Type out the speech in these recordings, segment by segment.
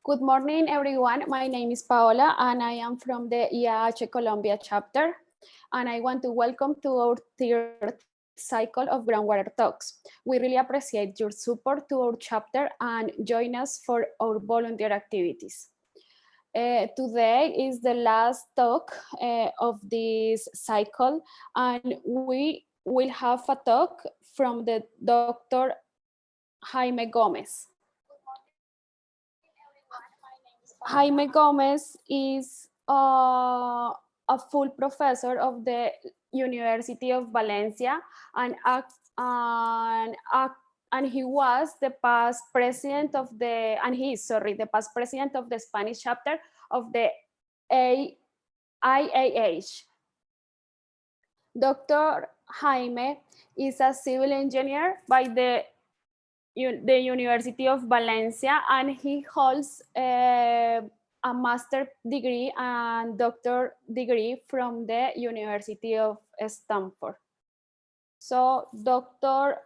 Good morning, everyone. My name is Paola, and I am from the IAH Colombia chapter. And I want to welcome to our third cycle of Groundwater Talks. We really appreciate your support to our chapter and join us for our volunteer activities. Today is the last talk of this cycle, and we will have a talk from the Dr. Jaime Gomez. Jaime Gomez is a full professor of the University of Valencia and he was the past president of the, and he is, sorry, the past president of the Spanish chapter of the IAH. Dr. Jaime is a civil engineer by the University of Valencia, and he holds a master degree and doctor degree from the University of Stanford. So, Dr.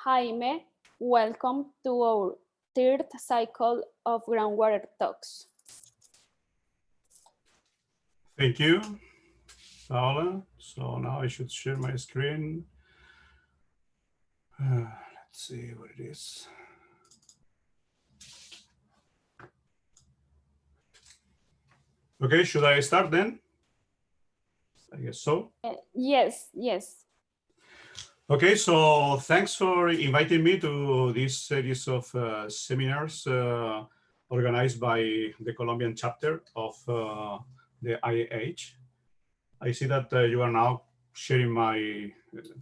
Jaime, welcome to our third cycle of Groundwater Talks. Thank you, Paola. So now I should share my screen. Let's see what it is. Okay, should I start then? I guess so. Yes. Okay, so thanks for inviting me to this series of seminars organized by the Colombian chapter of the IAH. I see that you are now sharing my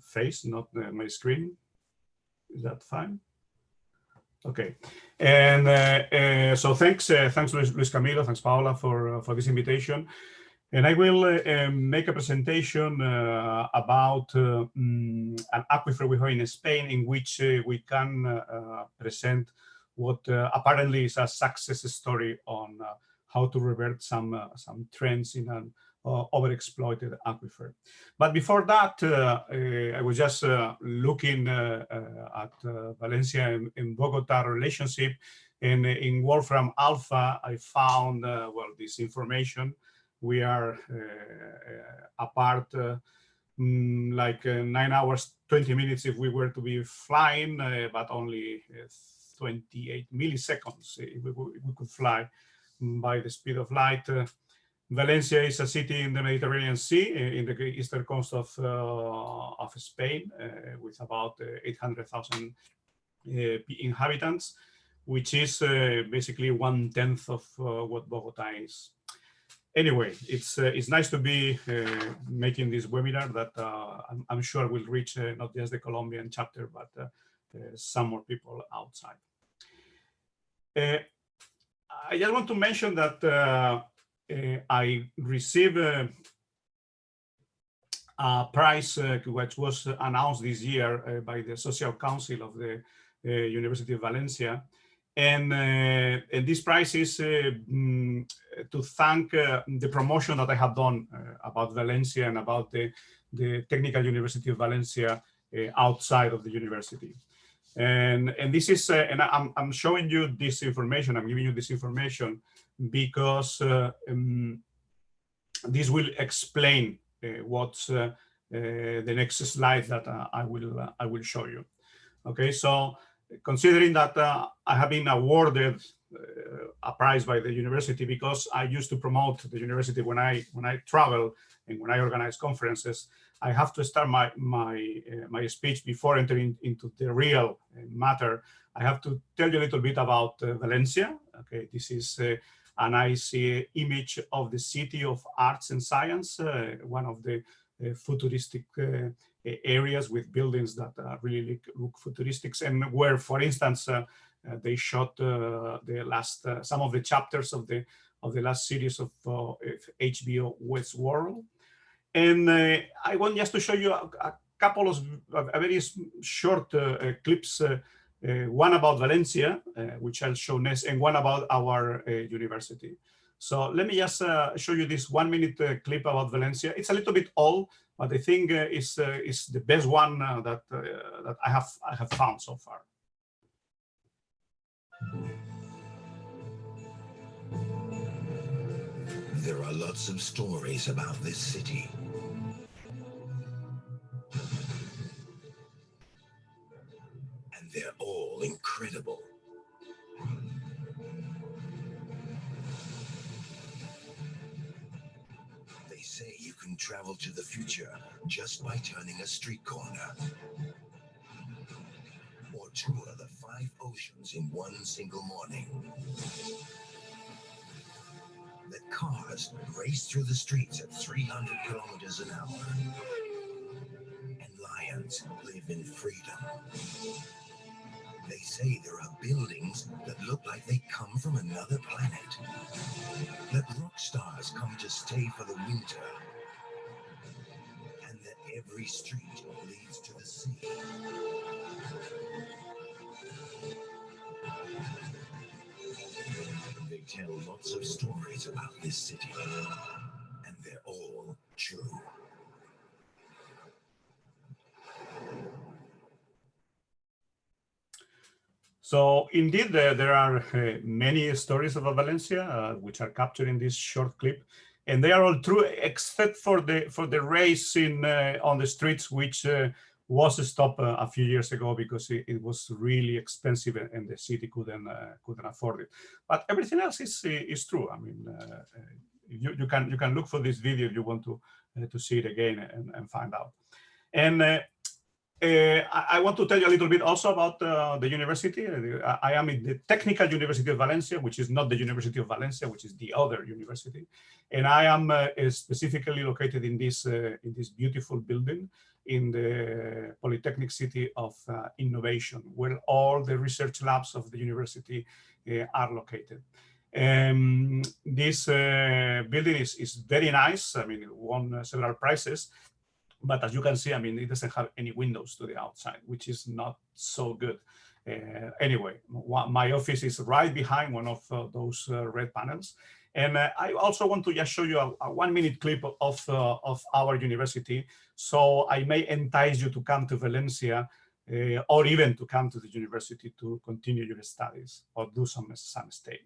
face, not my screen. Is that fine? Okay, and so thanks Luis Camilo, thanks Paola for this invitation, and I will make a presentation about an aquifer we have in Spain, in which we can present what apparently is a success story on how to revert some trends in an overexploited aquifer. But before that, I was just looking at Valencia and Bogota relationship, and in Wolfram Alpha, I found well, this information. We are apart like 9 hours 20 minutes if we were to be flying, but only 28 milliseconds if we could fly by the speed of light. Valencia is a city in the Mediterranean Sea, in the eastern coast of Spain, with about 800,000 inhabitants, which is basically 1/10 of what Bogota is. Anyway, it's nice to be making this webinar that I'm sure will reach not just the Colombian chapter, but some more people outside. I just want to mention that I received a prize which was announced this year by the Social Council of the University of Valencia. And this prize is to thank the promotion that I have done about Valencia and about the Technical University of Valencia outside of the university. And this is, and I'm showing you this information, I'm giving you this information because this will explain what's the next slide that I will show you. Okay, so considering that I have been awarded a prize by the university because I used to promote the university when I travel and when I organize conferences, I have to start my speech before entering into the real matter. I have to tell you a little bit about Valencia. Okay, this is a nice image of the city of arts and science, one of the futuristic areas with buildings that really look futuristic, and where, for instance, they shot the last some of the chapters of the last series of HBO Westworld. And I want just to show you a couple of very short clips, one about Valencia, which I'll show next, and one about our university. So let me just show you this 1 minute clip about Valencia. It's a little bit old, but I think is the best one that I have found so far. There are lots of stories about this city. And they're all incredible. They say you can travel to the future just by turning a street corner. Or tour the 5 oceans in one single morning. That cars race through the streets at 300 kilometers an hour. And lions live in freedom. They say there are buildings that look like they come from another planet. That rock stars come to stay for the winter. And that every street leads to the sea. They tell lots of stories about this city. And they're all true. So indeed, there are many stories about Valencia which are captured in this short clip, and they are all true except for the race on the streets, which was stopped a few years ago because it was really expensive and the city couldn't afford it. But everything else is true. I mean, you can look for this video if you want to see it again and find out. And I want to tell you a little bit also about the university. I am in the Technical University of Valencia, which is not the University of Valencia, which is the other university. And I am specifically located in this beautiful building in the Polytechnic City of Innovation, where all the research labs of the university are located. This building is very nice. I mean, it won several prizes. But as you can see, I mean, it doesn't have any windows to the outside, which is not so good. Anyway, my office is right behind one of those red panels. And I also want to just show you a 1-minute clip of our university. So I may entice you to come to Valencia or even to come to the university to continue your studies or do some stay.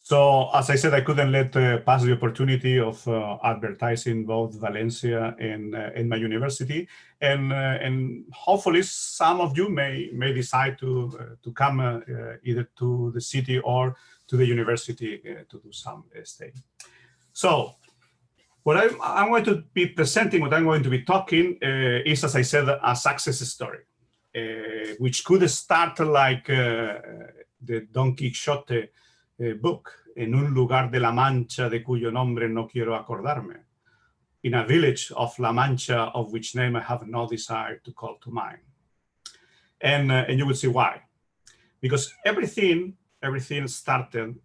So, as I said, I couldn't let pass the opportunity of advertising both Valencia and my university, and hopefully some of you may decide to come either to the city or to the university to do some stay. So, what I'm going to be presenting, what I'm going to be talking is, as I said, a success story, which could start like the Don Quixote book, en un lugar de la Mancha de cuyo nombre no quiero acordarme, in a village of La Mancha of which name I have no desire to call to mind. And you will see why. Because everything started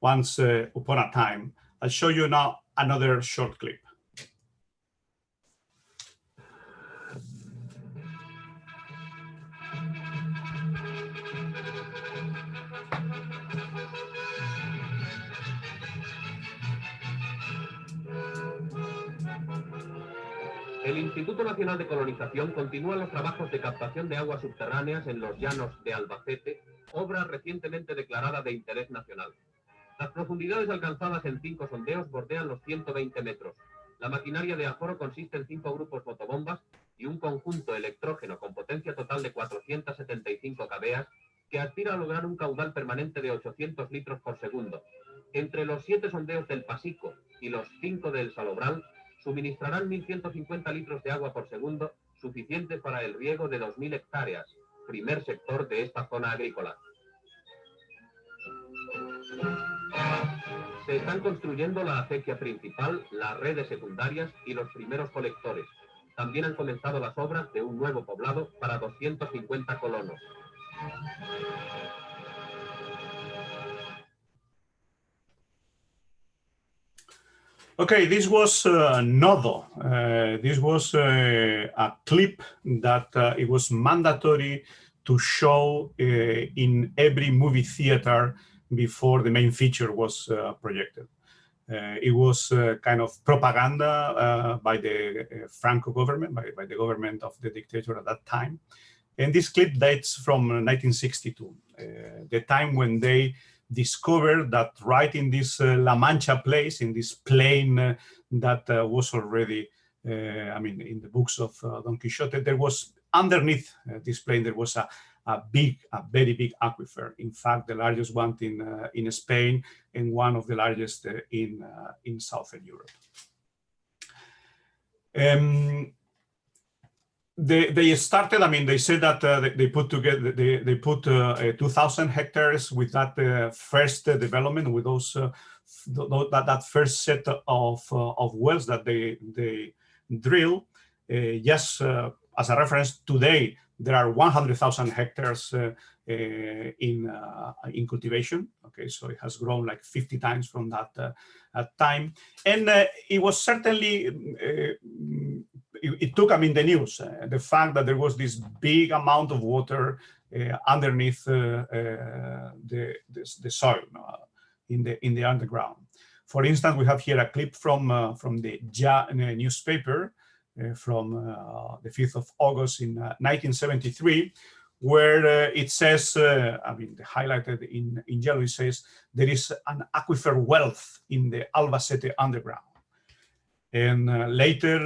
once upon a time. I'll show you now another short clip. El Instituto Nacional de Colonización continúa los trabajos de captación de aguas subterráneas en los llanos de Albacete, obra recientemente declarada de interés nacional. Las profundidades alcanzadas en 5 sondeos bordean los 120 metros. La maquinaria de aforo consiste en 5 grupos motobombas y un conjunto electrógeno con potencia total de 475 kVA que aspira a lograr un caudal permanente de 800 litros por segundo. Entre los 7 sondeos del Pasico y los 5 del Salobral, suministrarán 1.150 litros de agua por segundo, suficientes para el riego de 2.000 hectáreas, primer sector de esta zona agrícola. Se están construyendo la acequia principal, las redes secundarias y los primeros colectores. También han comenzado las obras de un nuevo poblado para 250 colonos. Okay, this was Nodo. This was a clip that it was mandatory to show in every movie theater before the main feature was projected. It was kind of propaganda by the Franco government, by the government of the dictator at that time. And this clip dates from 1962, the time when they discovered that right in this La Mancha place, in this plain that was already, I mean, in the books of Don Quixote, there was underneath this plain, there was a very big aquifer. In fact, the largest one in Spain and one of the largest in Southern Europe. They started, I mean, they said that they put together, they put 2,000 hectares with that first development, with those that first set of wells that they drill. Yes, as a reference, today there are 100,000 hectares in cultivation. Okay, so it has grown like 50 times from that time, and it was certainly. It took, I mean, the news, the fact that there was this big amount of water underneath the soil, in the underground. For instance, we have here a clip from the Ja newspaper from the 5th of August in 1973, where it says, I mean, highlighted in yellow, it says, there is an aquifer wealth in the Albacete underground. And later,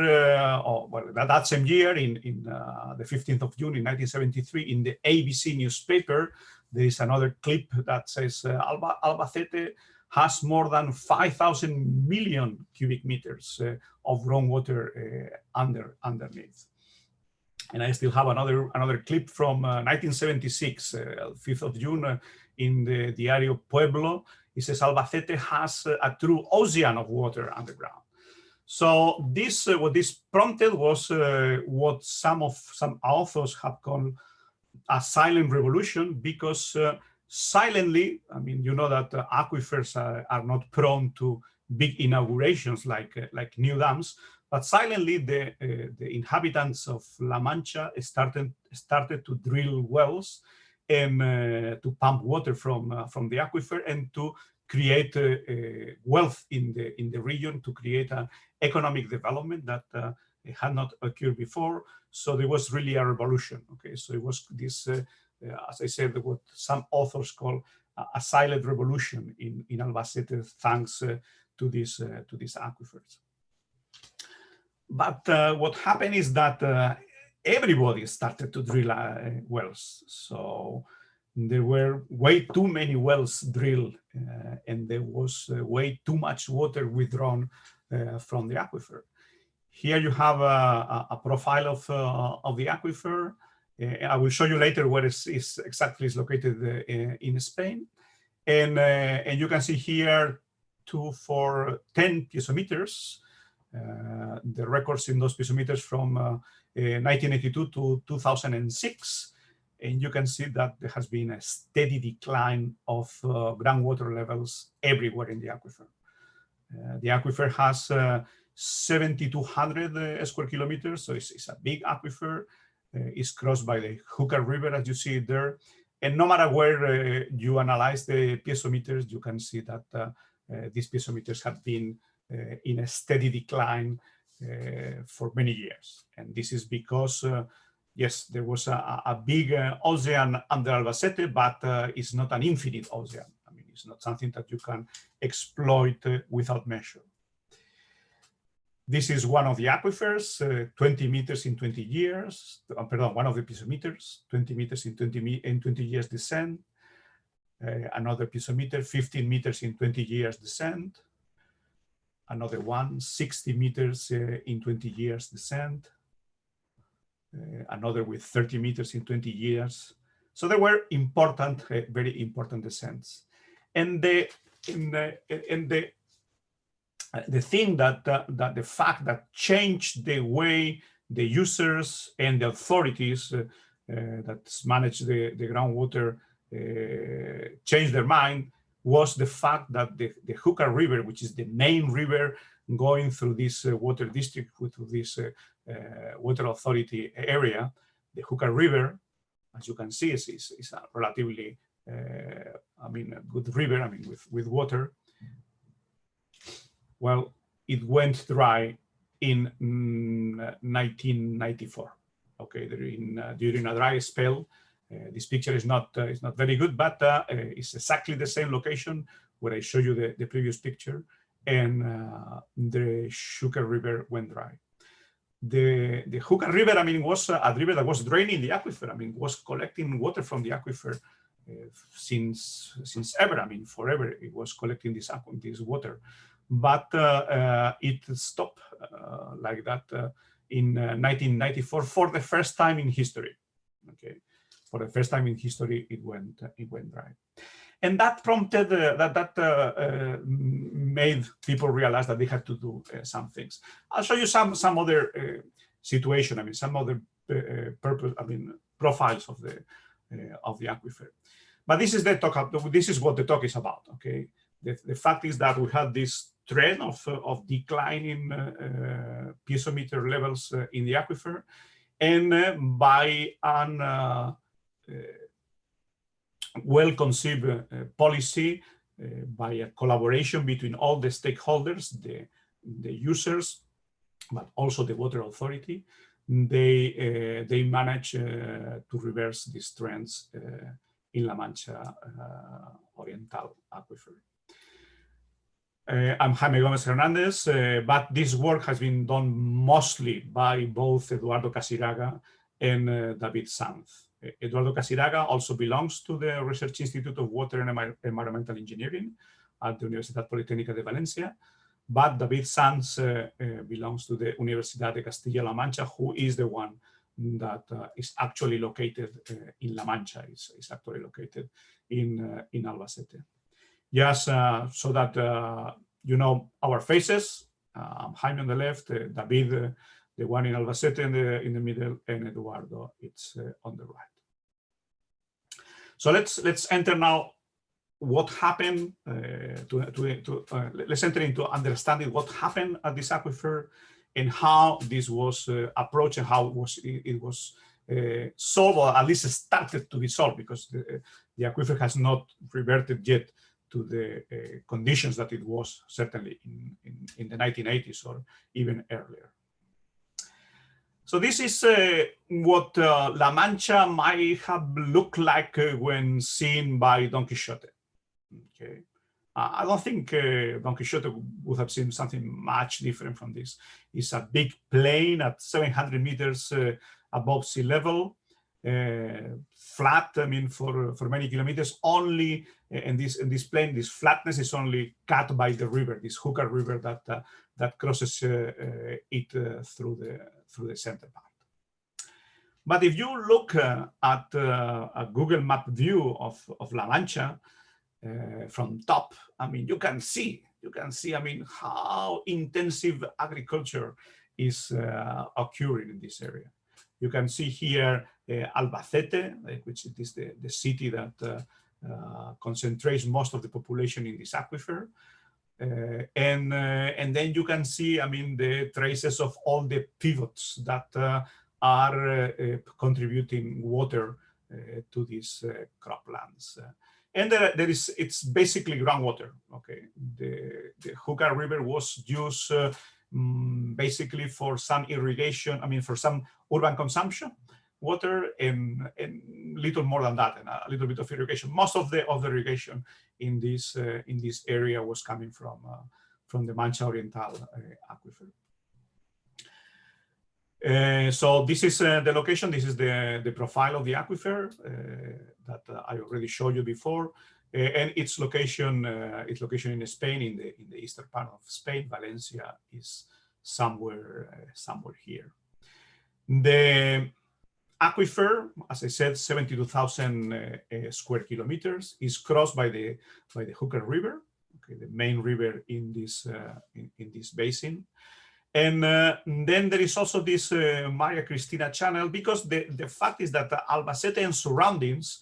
well, that same year, in the 15th of June in 1973, in the ABC newspaper, there is another clip that says Albacete has more than 5,000 million cubic meters of groundwater underneath. And I still have another clip from 1976, 5th of June, in the Diario Pueblo. It says Albacete has a true ocean of water underground. So this, what this prompted was what some authors have called a silent revolution, because silently, I mean, you know that aquifers are not prone to big inaugurations like new dams, but silently the inhabitants of La Mancha started to drill wells and to pump water from the aquifer and to create wealth in the region, to create an economic development that had not occurred before. So there was really a revolution. Okay, so it was this, as I said, what some authors call a silent revolution in Albacete, thanks to these aquifers. But what happened is that everybody started to drill wells. So there were way too many wells drilled, and there was way too much water withdrawn from the aquifer. Here you have a profile of the aquifer. I will show you later where it is exactly located in Spain. And you can see here 2, 4, 10 piezometers. The records in those piezometers from 1982 to 2006. And you can see that there has been a steady decline of groundwater levels everywhere in the aquifer. The aquifer has 7,200 square kilometers, so it's a big aquifer. It's crossed by the Hooker River, as you see it there. And no matter where you analyze the piezometers, you can see that these piezometers have been in a steady decline for many years. And this is because, yes, there was a big ocean under Albacete, but it's not an infinite ocean. I mean, it's not something that you can exploit without measure. This is one of the aquifers, 20 meters in 20 years, pardon, one of the piezometers, 20 meters in 20 years descent. Another piezometer, 15 meters in 20 years descent. Another one, 60 meters in 20 years descent. Another with 30 meters in 20 years. So there were important, very important descents. And the thing that the fact that changed the way the users and the authorities that manage the groundwater changed their mind was the fact that the Júcar River, which is the main river going through this water district, through this water authority area, the Júcar River, as you can see, is a relatively, I mean, a good river, I mean, with water. Well, it went dry in 1994. Okay, during a dry spell. This picture is not very good, but it's exactly the same location where I showed you the previous picture, and the Júcar River went dry. The Júcar River, I mean, was a river that was draining the aquifer. I mean, was collecting water from the aquifer since ever. I mean, forever it was collecting this water, but it stopped like that in 1994 for the first time in history. Okay. For the first time in history, it went dry, and that prompted made people realize that they had to do some things. I'll show you some other situation. I mean, some other purpose. I mean, profiles of the aquifer. But this is the talk. This is what the talk is about. Okay, the fact is that we had this trend of declining piezometer levels in the aquifer, and by an well-conceived policy, by a collaboration between all the stakeholders, the users, but also the water authority, they managed to reverse these trends in La Mancha Oriental aquifer. I'm Jaime Gómez Hernandez, but this work has been done mostly by both Eduardo Casiraga and David Sanz. Eduardo Casiraga also belongs to the Research Institute of Water and Environmental Engineering at the Universidad Politécnica de Valencia, but David Sanz belongs to the Universidad de Castilla-La Mancha, who is the one that is actually located in La Mancha, is actually located in Albacete. Just so that you know our faces, I'm Jaime on the left, David, the one in Albacete in the middle, and Eduardo, it's on the right. So let's enter now what happened. Let's enter into understanding what happened at this aquifer and how this was approached and how it was solved, or at least started to be solved, because the aquifer has not reverted yet to the conditions that it was certainly in the 1980s or even earlier. So this is what La Mancha might have looked like when seen by Don Quixote. Okay, I don't think Don Quixote would have seen something much different from this. It's a big plain at 700 meters above sea level, flat. I mean, for many kilometers. Only in this plain, this flatness is only cut by the river, this Júcar River that crosses it through the center part. But if you look at a Google Map view of La Mancha from top, I mean, you can see, I mean, how intensive agriculture is occurring in this area. You can see here Albacete, which is the city that concentrates most of the population in this aquifer. And then you can see, I mean, the traces of all the pivots that are contributing water to these croplands. And it's basically groundwater. Okay, the Júcar River was used basically for some irrigation, I mean, for some urban consumption, water, and little more than that, and a little bit of irrigation. Most of the irrigation in this area was coming from the Mancha Oriental aquifer. So this is the location. This is the profile of the aquifer that I already showed you before, and its location in Spain, in the eastern part of Spain. Valencia is somewhere here. The aquifer, as I said, 72,000 square kilometers, is crossed by the Hooker River, okay, the main river in this basin. And then there is also this Maria Cristina channel, because the fact is that Albacete and surroundings,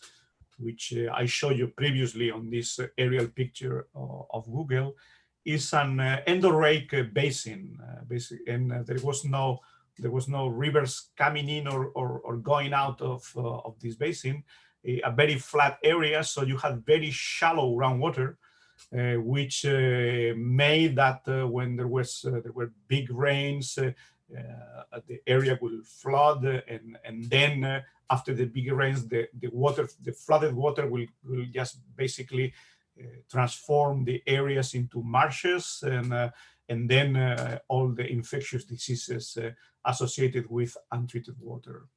which I showed you previously on this aerial picture of Google, is an endorheic basin, and there was no rivers coming in or going out of this basin, a very flat area, so you had very shallow groundwater. Which made that when there were big rains, the area will flood, and then after the big rains, the flooded water will just basically transform the areas into marshes, and then all the infectious diseases associated with untreated water.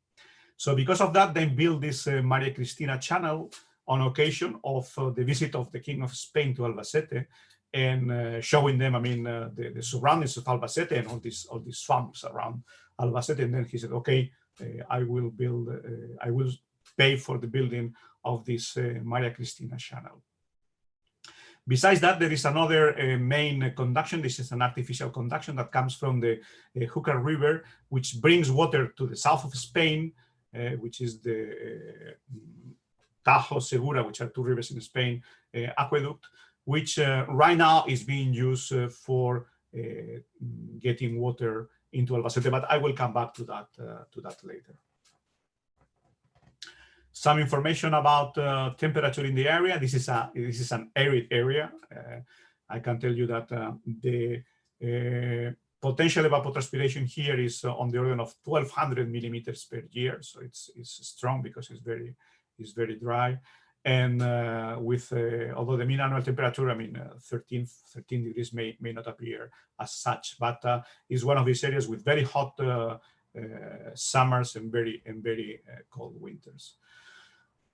So because of that, they built this Maria Cristina channel on occasion of the visit of the King of Spain to Albacete, and showing them, I mean, the surroundings of Albacete and all these farms around Albacete. And then he said, okay, I will pay for the building of this Maria Cristina channel. Besides that, there is another main conduction. This is an artificial conduction that comes from the Hooker River, which brings water to the south of Spain, which is the Tajo, Segura, which are two rivers in Spain, aqueduct, which right now is being used for getting water into Albacete, but I will come back to that later. Some information about temperature in the area. This is an arid area. I can tell you that the potential evapotranspiration here is on the order of 1,200 millimeters per year, so it's strong because it's very dry, and although the mean annual temperature, I mean, 13 degrees may not appear as such, but is one of these areas with very hot summers and very cold winters.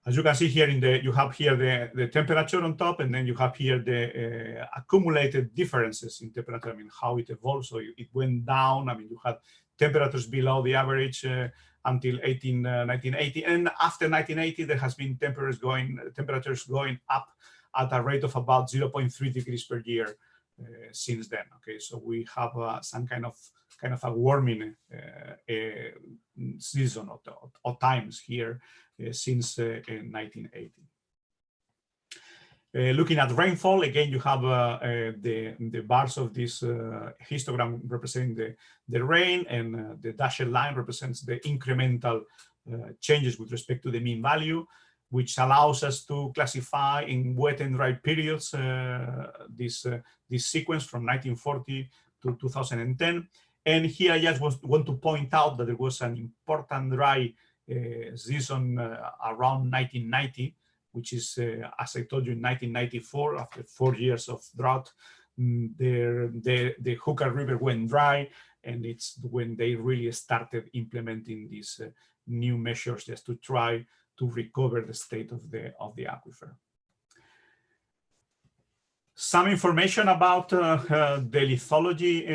As you can see here, you have here the temperature on top, and then you have here the accumulated differences in temperature. I mean, how it evolved. So it went down. I mean, you had temperatures below the average until 1980, and after 1980, there has been temperatures going up at a rate of about 0.3 degrees per year since then. Okay, so we have some kind of a warming season or times here since 1980. Looking at rainfall, again, you have the bars of this histogram representing the rain, and the dashed line represents the incremental changes with respect to the mean value, which allows us to classify in wet and dry periods this sequence from 1940 to 2010. And here I just want to point out that there was an important dry season around 1990, which is, as I told you, in 1994, after 4 years of drought, the Hooker River went dry, and it's when they really started implementing these new measures just to try to recover the state of the aquifer. Some information about the lithology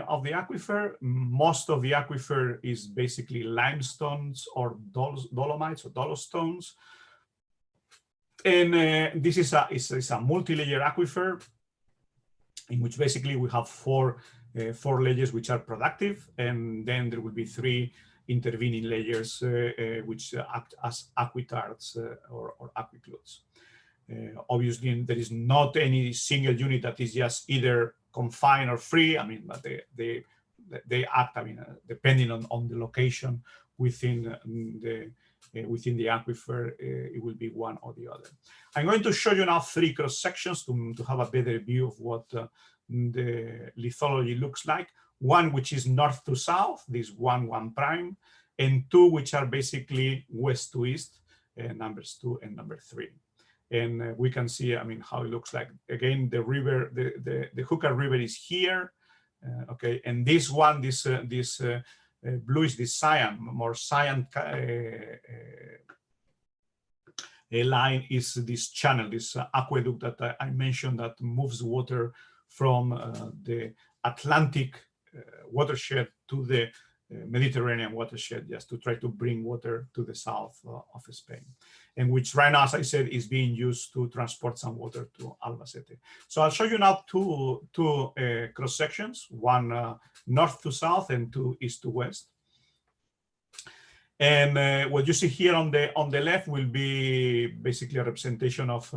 of the aquifer. Most of the aquifer is basically limestones or dolomites or dolostones. And this is a multi-layer aquifer in which basically we have four layers which are productive, and then there will be 3 intervening layers which act as aquitards or aquicludes. Obviously, there is not any single unit that is just either confined or free. I mean, but they act, I mean, depending on the location within the aquifer, it will be one or the other. I'm going to show you now 3 cross sections to have a better view of what the lithology looks like. One which is north to south, this 1 prime, and two which are basically west to east, numbers 2 and number 3. And we can see, I mean, how it looks like. Again, the river, the Hooker River is here, okay, and this one, this bluish, this cyan, more cyan line is this channel, this aqueduct that I mentioned that moves water from the Atlantic watershed to the Mediterranean watershed, just to try to bring water to the south of Spain, and which right now, as I said, is being used to transport some water to Albacete. So I'll show you now two cross sections, one north to south and two east to west. And what you see here on the left will be basically a representation of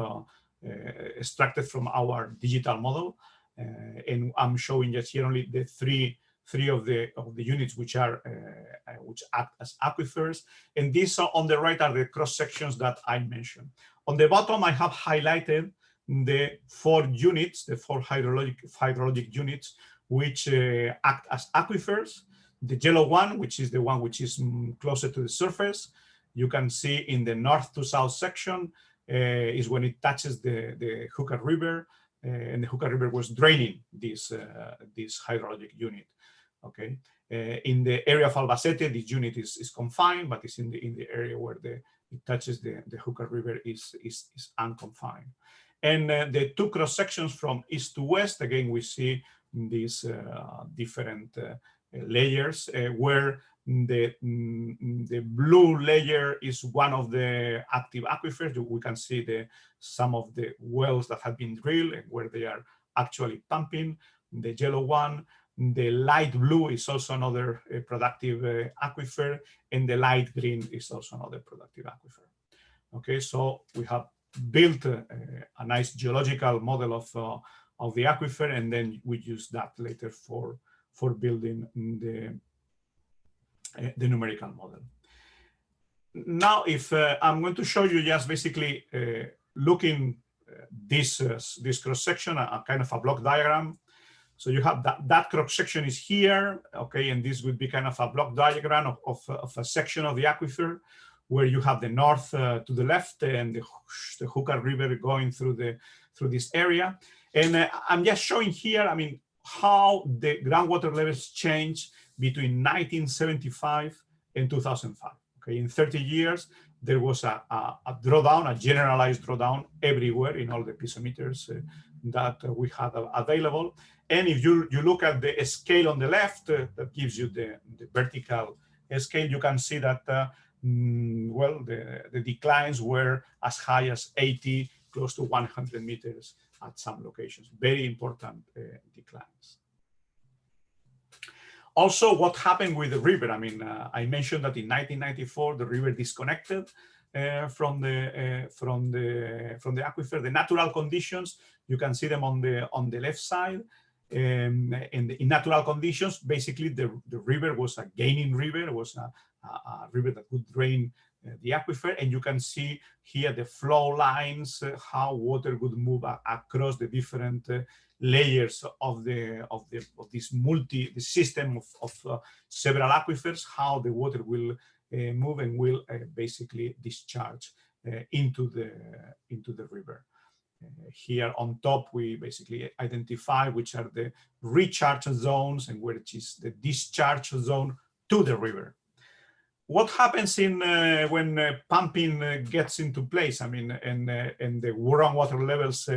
extracted from our digital model, and I'm showing just here only the three of the units which act as aquifers, and these are on the right are the cross sections that I mentioned. On the bottom, I have highlighted the 4 units, the 4 hydrologic units which act as aquifers. The yellow one, which is the one which is closer to the surface, you can see in the north to south section is when it touches the Hooker River, and the Hooker River was draining this hydrologic unit. Okay, in the area of Albacete, this unit is confined, but it's in the area where it touches the Hooker River is unconfined. And the 2 cross sections from east to west, again, we see these different layers where the blue layer is one of the active aquifers. We can see some of the wells that have been drilled and where they are actually pumping. The yellow one, the light blue is also another productive aquifer, and the light green is also another productive aquifer. Okay, so we have built a nice geological model of the aquifer, and then we use that later for building the numerical model. Now, if I'm going to show you just basically looking this cross section, a kind of a block diagram. So you have that cross section is here, okay, and this would be kind of a block diagram of a section of the aquifer, where you have the north to the left and the Hooker River going through this area. And I'm just showing here, I mean, how the groundwater levels change between 1975 and 2005. Okay, in 30 years, there was a drawdown, a generalized drawdown everywhere in all the piezometers that we had available. And if you look at the scale on the left, that gives you the vertical scale, you can see that, well, the declines were as high as 80, close to 100 meters at some locations. Very important declines. Also, what happened with the river? I mean, I mentioned that in 1994, the river disconnected from the aquifer. The natural conditions, you can see them on the left side. And in natural conditions, basically the river was a gaining river. It was a river that could drain the aquifer, and you can see here the flow lines, how water would move across the different layers of this the system of several aquifers, how the water will move and will basically discharge into the river. Here on top, we basically identify which are the recharge zones and which is the discharge zone to the river. What happens when pumping gets into place? I mean, and the groundwater levels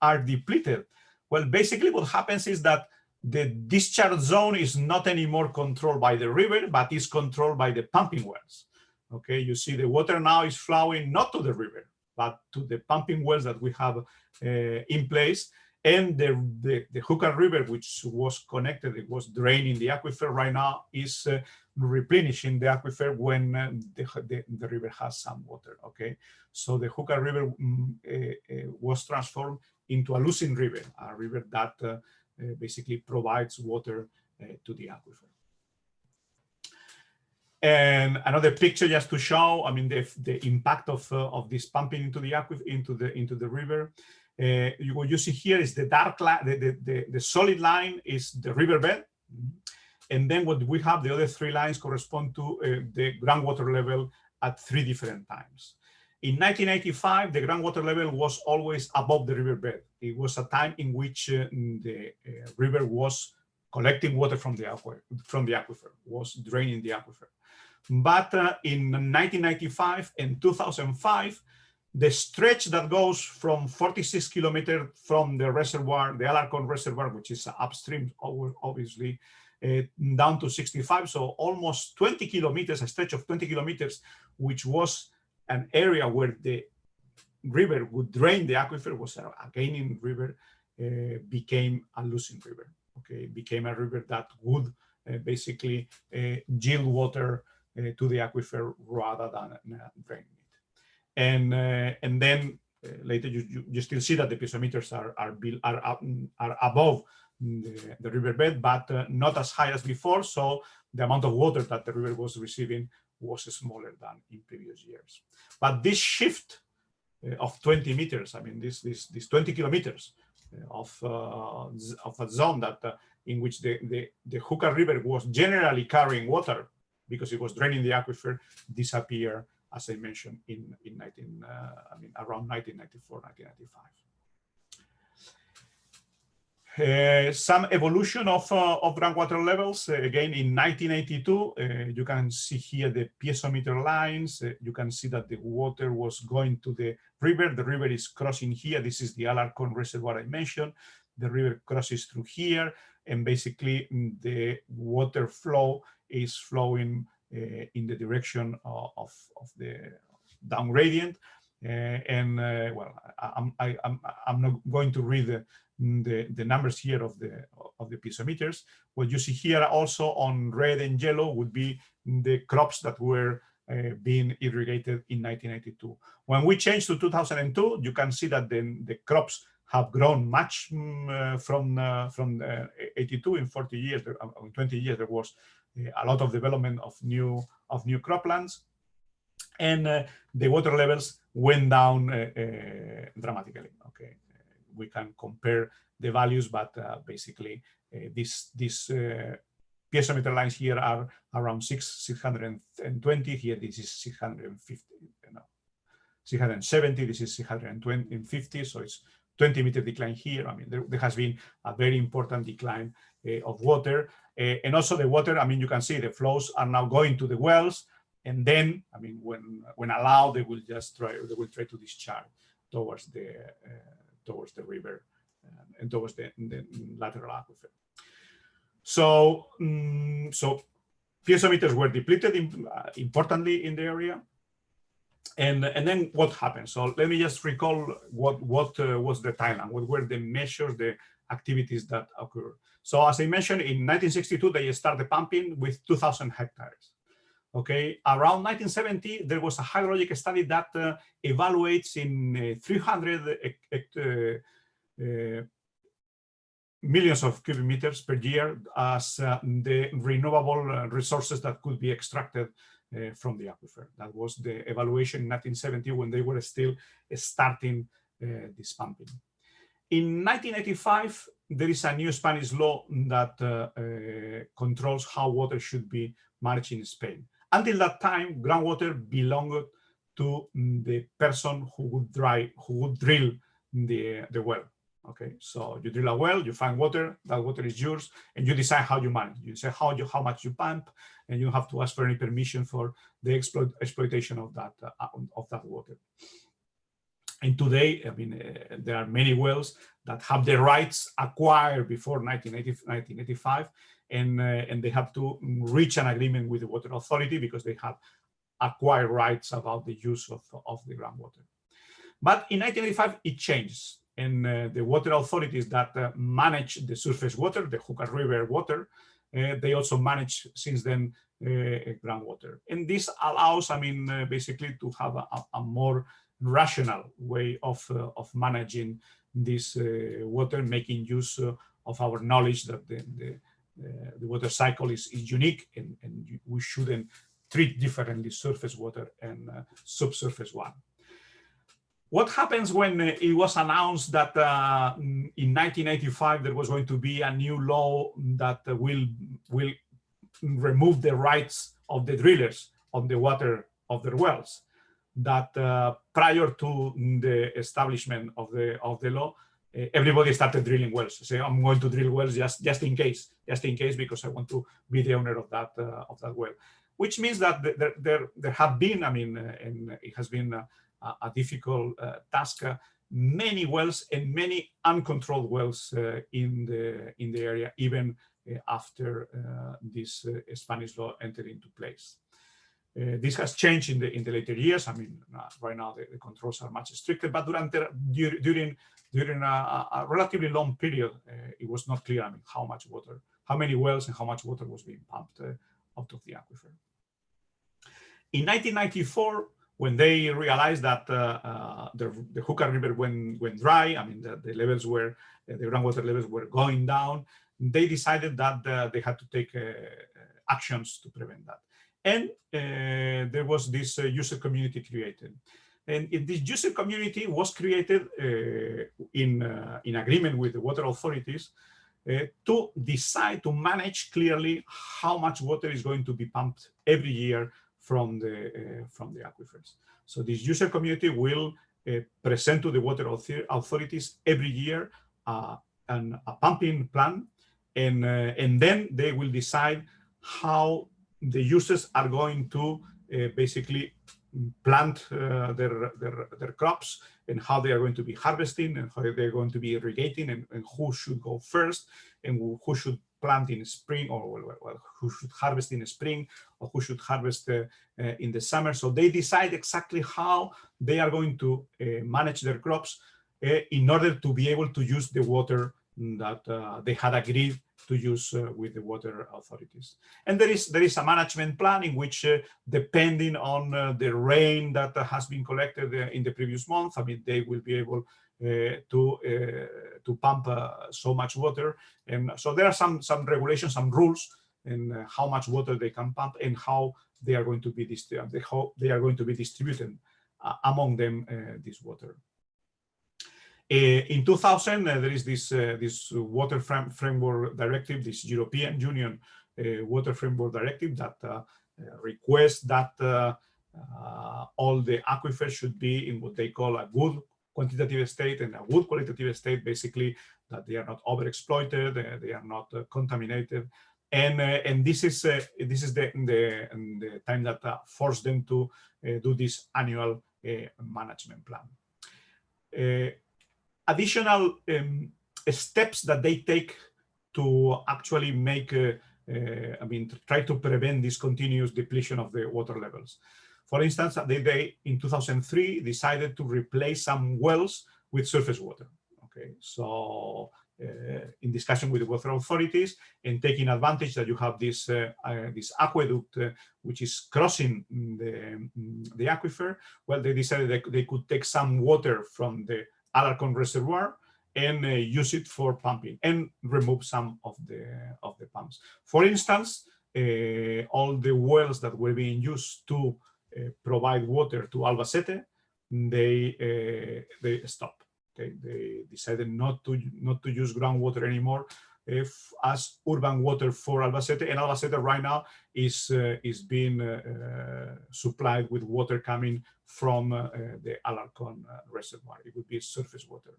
are depleted. Well, basically what happens is that the discharge zone is not anymore controlled by the river, but is controlled by the pumping wells. Okay, you see the water now is flowing not to the river, but to the pumping wells that we have in place. And the Hooker River, which was connected, it was draining the aquifer, right now is replenishing the aquifer when the river has some water. Okay, so the Hooker River was transformed into a losing river, a river that basically provides water to the aquifer. And another picture just to show, I mean, the impact of this pumping into the aquifer, into the river. What you see here is the dark line, the solid line is the riverbed. And then what we have, the other three lines correspond to the groundwater level at three different times. In 1985, the groundwater level was always above the riverbed. It was a time in which the river was collecting water from the aquifer, was draining the aquifer. But in 1995 and 2005, the stretch that goes from 46 kilometers from the reservoir, the Alarcon reservoir, which is upstream, obviously, down to 65, so almost 20 kilometers, a stretch of 20 kilometers, which was an area where the river would drain the aquifer, was a gaining river, became a losing river. Okay, became a river that would basically yield water to the aquifer rather than draining it. And then later you still see that the piezometers are above the riverbed, but not as high as before. So the amount of water that the river was receiving was smaller than in previous years. But this shift of 20 meters, I mean, this 20 kilometers of a zone that in which the Júcar River was generally carrying water because it was draining the aquifer, disappeared, as I mentioned, around 1994, 1995. Some evolution of groundwater levels. Again, in 1982, you can see here the piezometer lines. You can see that the water was going to the river. The river is crossing here. This is the Alarcon reservoir I mentioned. The river crosses through here, and basically the water flow is flowing in the direction of the down gradient. Well, I'm not going to read the numbers here of the piezometers. What you see here also on red and yellow would be the crops that were being irrigated in 1982. When we change to 2002, you can see that the crops have grown much from 82. In 40 years, in 20 years, there was a lot of development of new croplands, and the water levels went down dramatically. Okay, we can compare the values, but basically these piezometer lines here are around 620. Here, this is 650. 670. This is 650. So it's 20-meter decline here. I mean, there has been a very important decline of water, and also the water. I mean, you can see the flows are now going to the wells, and then, I mean, when allowed, they will just try to discharge towards the river and towards the lateral aquifer. So, piezometers were depleted importantly in the area. And then what happened? So let me just recall what was the timeline. What were the measures, the activities that occurred? So as I mentioned, in 1962, they started pumping with 2,000 hectares. Okay, around 1970, there was a hydrologic study that evaluates in 300 millions of cubic meters per year as the renewable resources that could be extracted from the aquifer. That was the evaluation in 1970 when they were still starting this pumping. In 1985, there is a new Spanish law that controls how water should be managed in Spain. Until that time, groundwater belonged to the person who would drill the well. Okay, so you drill a well, you find water, that water is yours, and you decide how you manage. You say how much you pump, and you don't have to ask for any permission for the exploitation of that water. And today, I mean, there are many wells that have the rights acquired before 1985, and they have to reach an agreement with the water authority because they have acquired rights about the use of the groundwater. But in 1985, it changes. And the water authorities that manage the surface water, the Júcar River water, they also manage since then groundwater. And this allows, I mean, basically to have a more rational way of managing this water, making use of our knowledge that the water cycle is unique, and we shouldn't treat differently surface water and subsurface one. What happens when it was announced that in 1985 there was going to be a new law that will remove the rights of the drillers on the water of their wells? That prior to the establishment of the law, everybody started drilling wells. Say, I'm going to drill wells just in case, because I want to be the owner of that well. Which means that there have been, I mean, and it has been a difficult task. Many wells and many uncontrolled wells in the area, even after this Spanish law entered into place. This has changed in the later years. I mean, right now the controls are much stricter, but during a relatively long period, it was not clear, I mean, how many wells and how much water was being pumped out of the aquifer. In 1994, when they realized that the Júcar River went dry, I mean, the levels were, the groundwater levels were going down, they decided that they had to take actions to prevent that. And there was this user community created. And this user community was created in agreement with the water authorities to decide to manage clearly how much water is going to be pumped every year from the aquifers. So this user community will present to the water authorities every year a pumping plan, and then they will decide how the users are going to basically plant their crops, and how they are going to be harvesting, and how they're going to be irrigating, and who should go first, and who should plant in spring, or who should harvest in spring, or who should harvest in the summer. So they decide exactly how they are going to manage their crops in order to be able to use the water that they had agreed to use with the water authorities. And there is a management plan in which, depending on the rain that has been collected in the previous month, I mean, they will be able to pump so much water. And so there are some regulations, some rules, in how much water they can pump and how they are going to be distributed among them this water. In 2000, there is this water framework directive, this European Union water framework directive that requests that all the aquifers should be in what they call a good quantitative state and a good qualitative state, basically that they are not over-exploited, they are not contaminated, and this is the time that forced them to do this annual management plan. Additional steps that they take to actually make, try to prevent this continuous depletion of the water levels. For instance, they in 2003 decided to replace some wells with surface water. Okay, so in discussion with the water authorities and taking advantage that you have this this aqueduct which is crossing the aquifer, well, they decided that they could take some water from the Alarcon reservoir and use it for pumping and remove some of the pumps. For instance, all the wells that were being used to provide water to Albacete, they stopped. Okay, they decided not to use groundwater anymore as urban water for Albacete, and Albacete right now is being supplied with water coming from the Alarcon reservoir. It would be surface water.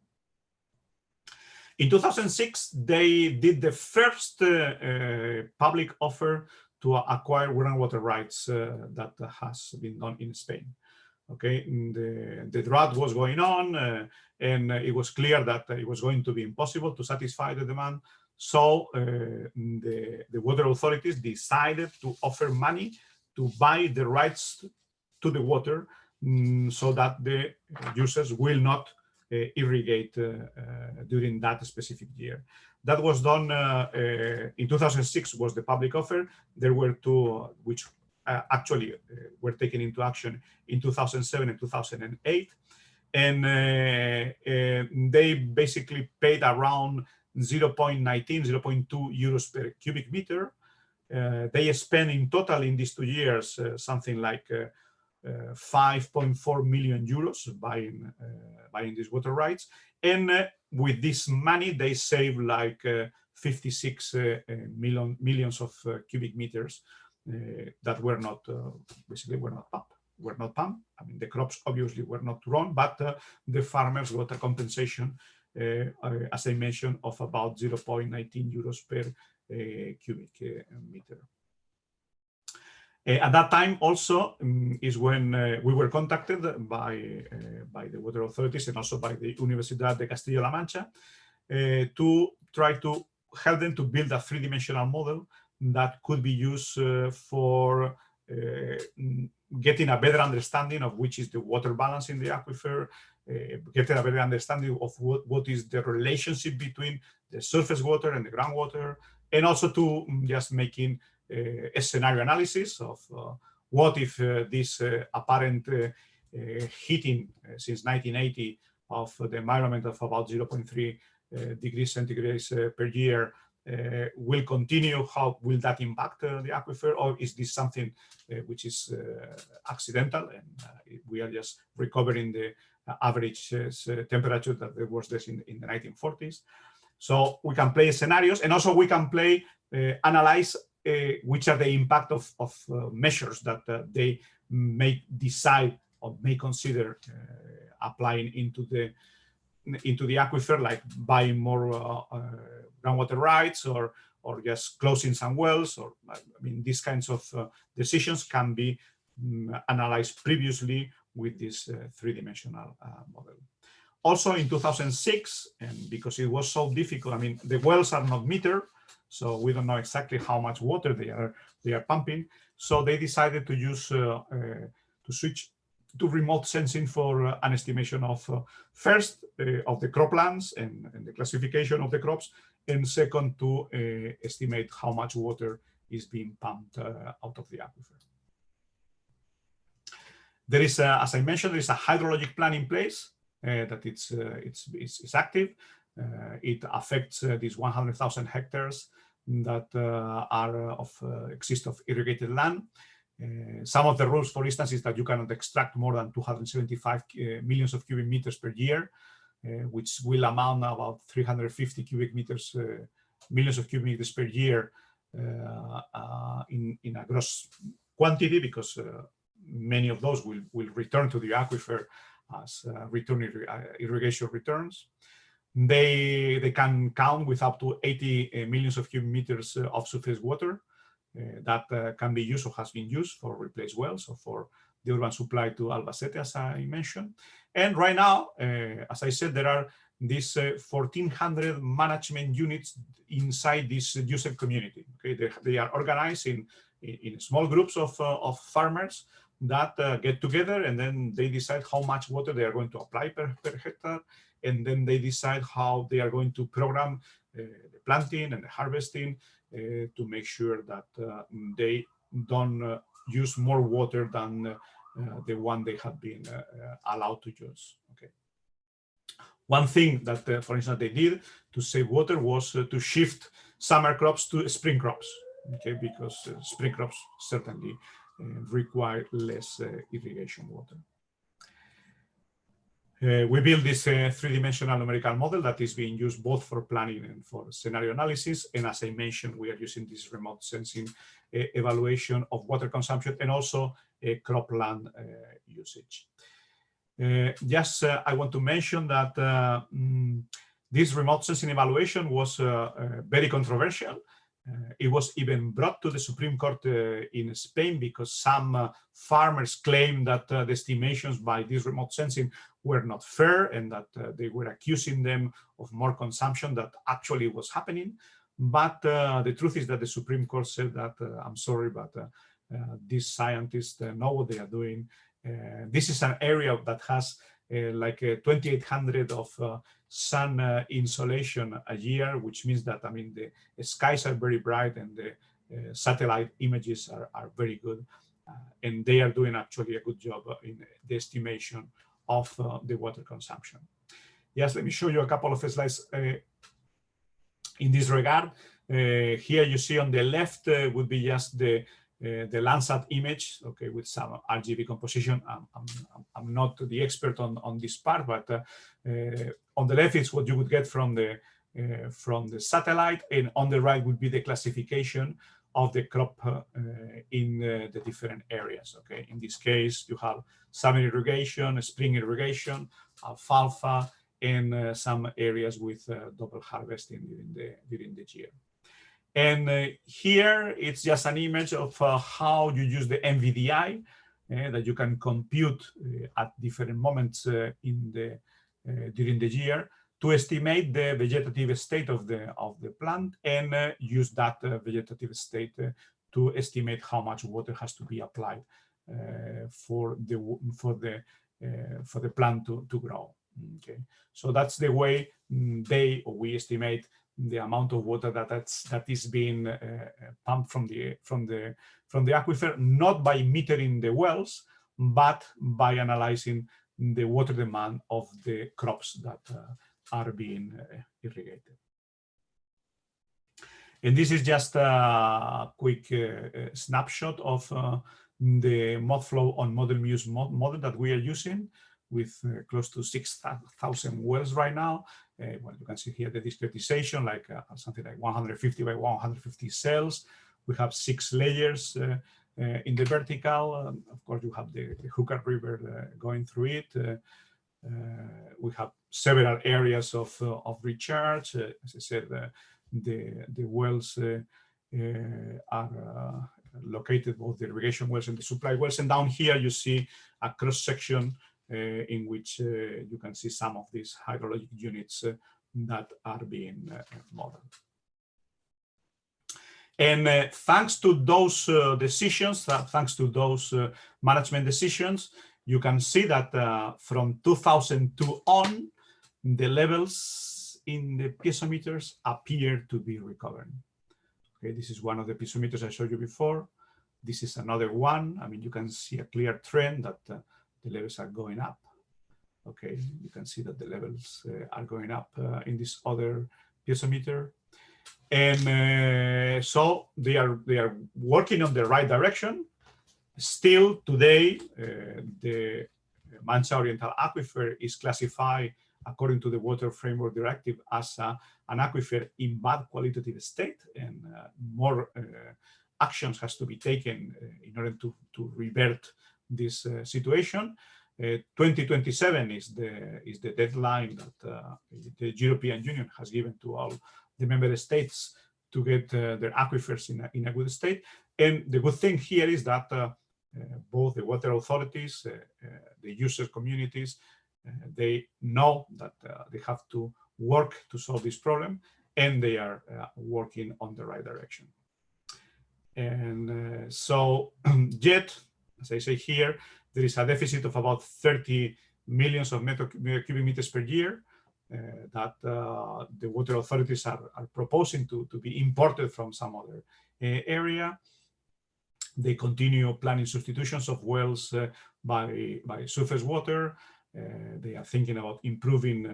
In 2006, they did the first public offer to acquire groundwater rights that has been done in Spain. Okay, the drought was going on, and it was clear that it was going to be impossible to satisfy the demand. So the water authorities decided to offer money to buy the rights to the water, so that the users will not irrigate during that specific year. That was done in 2006 was the public offer. There were two which actually were taken into action in 2007 and 2008. And they basically paid around 0.19, 0.2 euros per cubic meter. They spent in total in these 2 years something like 5.4 million euros buying these water rights, and with this money they save like 56 millions of cubic meters that were not basically were not pumped. I mean, the crops obviously were not grown, but the farmers got a compensation, as I mentioned, of about 0.19 euros per cubic meter. At that time also is when we were contacted by the water authorities and also by the Universidad de Castilla-La Mancha to try to help them to build a three-dimensional model that could be used for getting a better understanding of which is the water balance in the aquifer, getting a better understanding of what is the relationship between the surface water and the groundwater, and also to just making a scenario analysis of what if this apparent heating since 1980 of the environment of about 0.3 degrees centigrade per year will continue. How will that impact the aquifer, or is this something which is accidental and we are just recovering the average temperature that there was this in the 1940s? So we can play scenarios, and also we can play analyze which are the impact of measures that they may decide or may consider applying into the aquifer, like buying more groundwater rights or just closing some wells, or I mean, these kinds of decisions can be analyzed previously with this three-dimensional model. Also in 2006, and because it was so difficult, I mean, the wells are not metered, so we don't know exactly how much water they are pumping. So they decided to use to switch to remote sensing for an estimation of first of the croplands and the classification of the crops, and second to estimate how much water is being pumped out of the aquifer. There is, as I mentioned, there is a hydrologic plan in place that it's active. It affects these 100,000 hectares that exist of irrigated land. Some of the rules, for instance, is that you cannot extract more than 275 millions of cubic meters per year, which will amount about 350 millions of cubic meters per year in a gross quantity, because many of those will return to the aquifer as return irrigation returns. They can count with up to 80 millions of cubic meters of surface water that can be used or has been used for replaced wells or for the urban supply to Albacete, as I mentioned. And right now, as I said, there are these 1,400 management units inside this user community. Okay, they are organized in small groups of farmers that get together, and then they decide how much water they are going to apply per hectare, and then they decide how they are going to program the planting and the harvesting to make sure that they don't use more water than the one they have been allowed to use. Okay. One thing that, for instance, they did to save water was to shift summer crops to spring crops. Okay, because spring crops certainly require less irrigation water. We built this three-dimensional numerical model that is being used both for planning and for scenario analysis. And as I mentioned, we are using this remote sensing evaluation of water consumption and also cropland usage. I want to mention that this remote sensing evaluation was very controversial. It was even brought to the Supreme Court in Spain because some farmers claimed that the estimations by this remote sensing were not fair and that they were accusing them of more consumption that actually was happening. But the truth is that the Supreme Court said that, I'm sorry, but these scientists know what they are doing. This is an area that has like 2,800 of sun insolation a year, which means that, I mean, the skies are very bright and the satellite images are very good. And they are doing actually a good job in the estimation of the water consumption. Yes, let me show you a couple of slides in this regard. Here you see on the left would be just the the Landsat image, okay, with some RGB composition. I'm not the expert on this part, but on the left is what you would get from the satellite, and on the right would be the classification of the crop in the different areas. Okay, in this case, you have summer irrigation, spring irrigation, alfalfa, and some areas with double harvesting during the year. And here it's just an image of how you use the MVDI that you can compute at different moments during the year to estimate the vegetative state of the plant, and use that vegetative state to estimate how much water has to be applied for the plant to grow. Okay, so that's the way we estimate the amount of water that is being pumped from the aquifer, not by metering the wells, but by analyzing the water demand of the crops that are being irrigated. And this is just a quick snapshot of the mud flow on model Muse model that we are using, with close to 6,000 wells right now. Well, you can see here the discretization, like something like 150 by 150 cells. We have 6 layers in the vertical. Of course, you have the Hooker River going through it. We have several areas of recharge. As I said, the wells are located, both the irrigation wells and the supply wells. And down here, you see a cross section in which you can see some of these hydrologic units that are being modeled. And thanks to those decisions, thanks to those management decisions, you can see that from 2002 on, the levels in the piezometers appear to be recovering. Okay, this is one of the piezometers I showed you before. This is another one. I mean, you can see a clear trend that the levels are going up. Okay, you can see that the levels are going up in this other piezometer. And so they are working on the right direction. Still today, the Mancha Oriental Aquifer is classified according to the Water Framework Directive as an aquifer in bad qualitative state, and more actions has to be taken in order to revert this situation. 2027 is the deadline that the European Union has given to all the member states to get their aquifers in a good state. And the good thing here is that both the water authorities, the user communities, they know that they have to work to solve this problem, and they are working on the right direction. And so yet, as I say here, there is a deficit of about 30 million cubic meters per year that the water authorities are proposing to be imported from some other area. They continue planning substitutions of wells by surface water. They are thinking about improving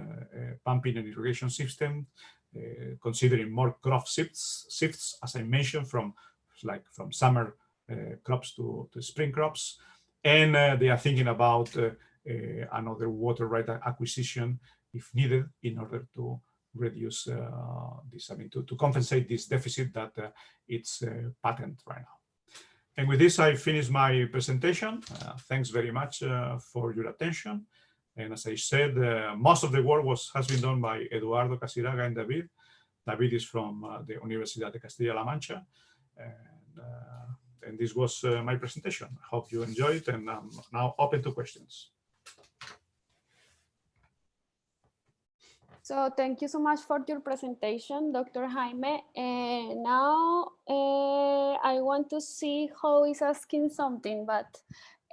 pumping and irrigation system, considering more crop shifts, as I mentioned, from summer crops to spring crops. And they are thinking about another water right acquisition if needed in order to reduce this, I mean, to compensate this deficit that it's patent right now. And with this, I finish my presentation. Thanks very much for your attention. And as I said, most of the work has been done by Eduardo Casiraga and David. David is from the Universidad de Castilla-La Mancha. And this was my presentation. I hope you enjoyed, and I'm now open to questions. So thank you so much for your presentation, Dr. Jaime. And now I want to see who is asking something, but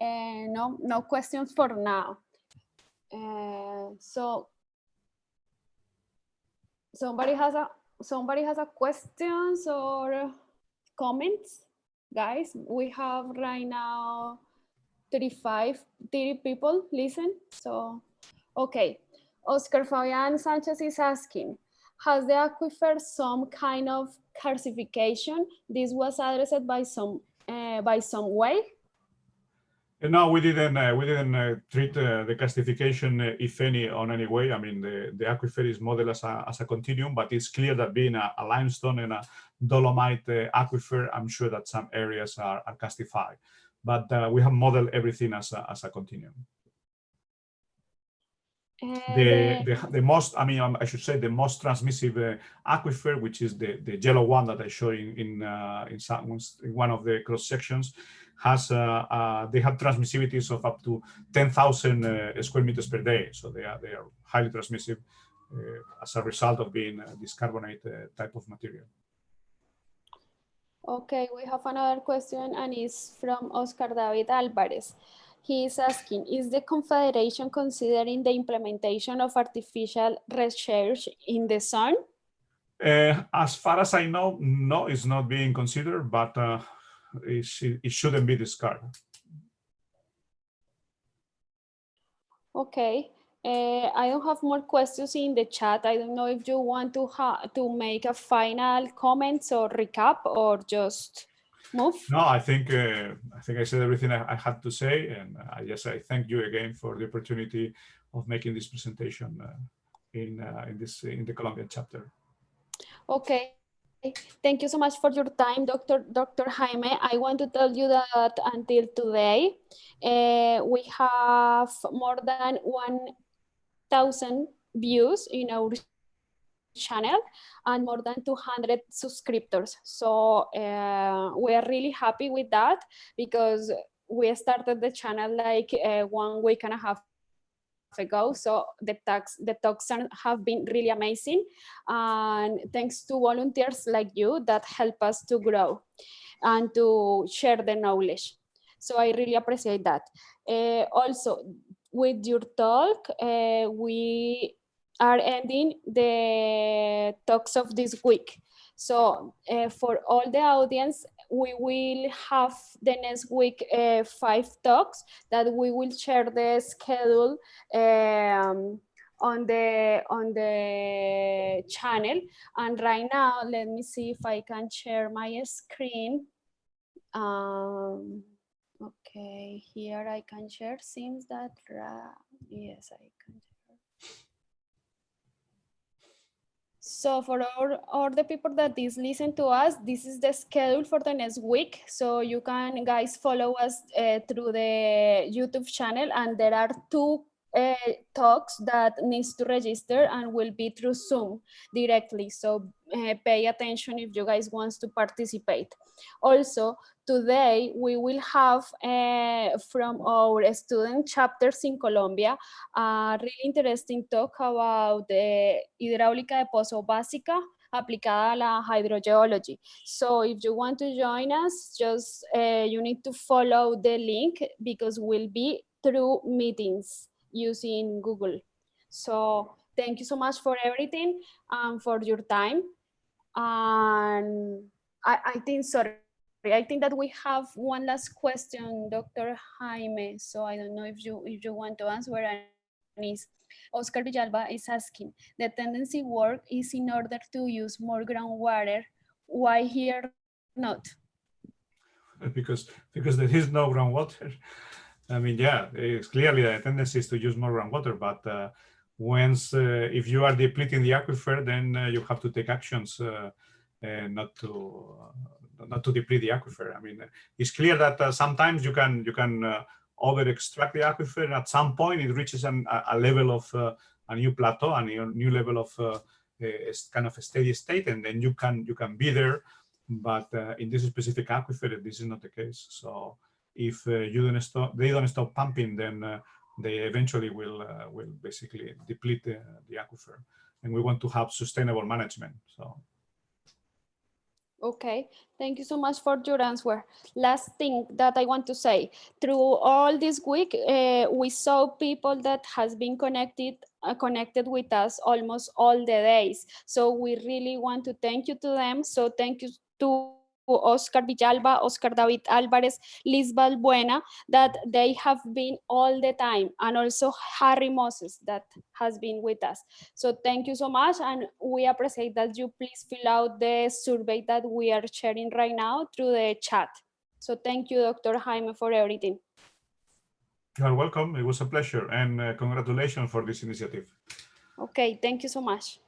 no questions for now. So somebody has a questions or comments? Guys, we have right now 30 people listen. So, okay. Oscar Fabian Sanchez is asking, has the aquifer some kind of calcification? This was addressed by some by some way? No, we didn't treat the classification, if any, on any way. I mean, the aquifer is modeled as a continuum, but it's clear that being a limestone and a dolomite aquifer, I'm sure that some areas are classified. But we have modeled everything as a continuum. The most, I mean, I should say the most transmissive aquifer, which is the yellow one that I show in one of the cross sections, has they have transmissivities of up to 10,000 square meters per day. So they are highly transmissive as a result of being this carbonate type of material. Okay, we have another question, and it's from Oscar David Alvarez. He is asking, is the Confederation considering the implementation of artificial research in the sun? As far as I know, no, it's not being considered, but it shouldn't be discarded. Okay, I don't have more questions in the chat. I don't know if you want to make a final comments or recap or just move. No, I think I said everything I had to say, and I thank you again for the opportunity of making this presentation in the Colombian chapter. Okay, thank you so much for your time, Dr. Jaime. I want to tell you that until today, we have more than 1,000 views in our channel and more than 200 subscribers. So we are really happy with that because we started the channel like 1 week and a half ago. So the talks have been really amazing, and thanks to volunteers like you that help us to grow and to share the knowledge. So I really appreciate that. Also, with your talk, we are ending the talks of this week. So for all the audience, we will have the next week 5 talks that we will share the schedule on the channel. And right now, let me see if I can share my screen. Okay, here I can share. Seems that yes, I can share. So for all the people that listen to us, this is the schedule for the next week. So you can guys follow us through the YouTube channel, and there are 2 talks that needs to register and will be through Zoom directly. So pay attention if you guys want to participate. Also, today we will have from our student chapters in Colombia a really interesting talk about the hidráulica de pozo básica aplicada a la hydrogeology. So if you want to join us, just you need to follow the link because we'll be through meetings using Google. So thank you so much for everything and for your time. And I think that we have one last question, Dr. Jaime. So I don't know if you want to answer. And is Oscar Villalba is asking, the tendency work is in order to use more groundwater. Why here not? Because there is no groundwater. I mean, yeah, it's clearly the tendency is to use more groundwater, but if you are depleting the aquifer, then you have to take actions not to deplete the aquifer. I mean, it's clear that sometimes you can over-extract the aquifer, and at some point it reaches a level of a new plateau, a new level of kind of a steady state, and then you can be there. But in this specific aquifer, this is not the case. So if they don't stop pumping, then they eventually will basically deplete the aquifer, and we want to have sustainable management. So. Okay, thank you so much for your answer. Last thing that I want to say, through all this week, we saw people that has been connected with us almost all the days. So we really want to thank you to them. So thank you to Oscar Villalba, Oscar David Alvarez, Liz Balbuena, that they have been all the time, and also Harry Moses that has been with us. So thank you so much, and we appreciate that you please fill out the survey that we are sharing right now through the chat. So thank you, Dr. Jaime, for everything. You are welcome. It was a pleasure, and congratulations for this initiative. Okay, thank you so much.